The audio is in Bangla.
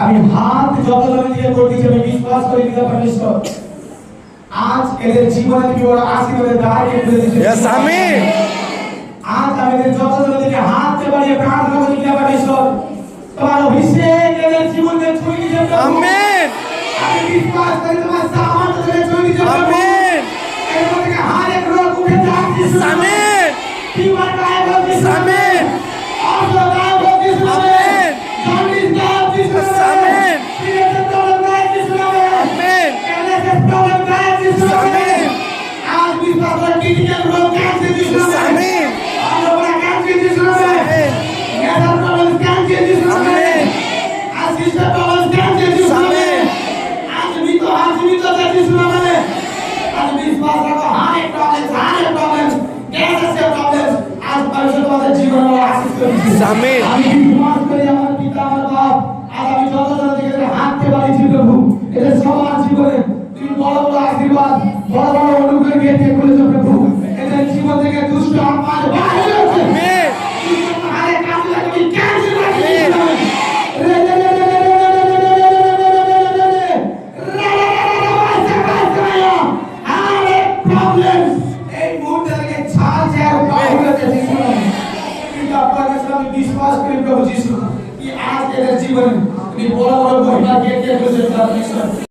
আমি হাত যতজনে দিয়ে করতেছি আমি বিশ্বাস করি পিতা পরমেশ্বর আজ এদের জীবনে তুমি বড় আশীর্বাদের দ্বার খুলে দিয়েছো। यस आमीन। আজ আমাদের যতজনে দিকে হাত বাড়িয়ে প্রার্থনা করি পিতা পরমেশ্বর তোমার অভিষেক এদের জীবনে ছড়িয়ে দিয়েছো। आमीन আমি বিশ্বাস করি তোমার সামর্থ্য ধরে ছড়িয়ে দিয়েছো। आमीन এর মধ্যে হর এক রোগ উঠে যাচ্ছে। आमीन ফিভার গায়েব হচ্ছে। आमीन অর্থ গায়েব হচ্ছে। आमीन জন্ডিস গায়েব হচ্ছে। आमीन সিরিয়াসের প্রবলেম গায়েব হচ্ছে। आमीन ক্যান্সারের প্রবলেম গায়েব হচ্ছে। आमीन আজ বিশ্বাস করি ক্রিটিক্যাল রোগ ক্যান্সার হচ্ছে। आमीन আমরা ক্যান্সার হচ্ছে। आमीन গ্যাসের প্রবলেম ক্যান্সার হচ্ছে। आमीन আজ সিস্টেম প্রবলেম ক্যান্সার হচ্ছে। आमीन আজ মৃত হচ্ছে। আজ বিশ্বাস রাখো হর এক প্রবলেম গ্যাসের প্রবলেম আজ পরিশুদ্ধ তোমাদের জীবনে আশীষ করছি। आमीन আমি বিশ্বাস করি আমার পিতা আমার বাপ আজ আমি যতজন থেকে হাঁটতে পারছি প্রভু এদের সবার জীবনে তুমি বড় বড় আশীর্বাদ বড় বড় অনুগ্রহ দিয়ে করেছো প্রভু এদের জীবন থেকে দুষ্ট আত্মা বাইরে হচ্ছে। आमीन আরে কাজ লাগবে ক্যান্সেল লাগবে এই মুহূর্তে থেকে ছাল ছাড় বাইরে হচ্ছে যিশু নামে। কিন্তু আপনার কাছে আমি বিশ্বাস করি প্রভু যিশু কি আজ এদের জীবনে তুমি বড় বড় মহিমা দিয়ে করেছেন।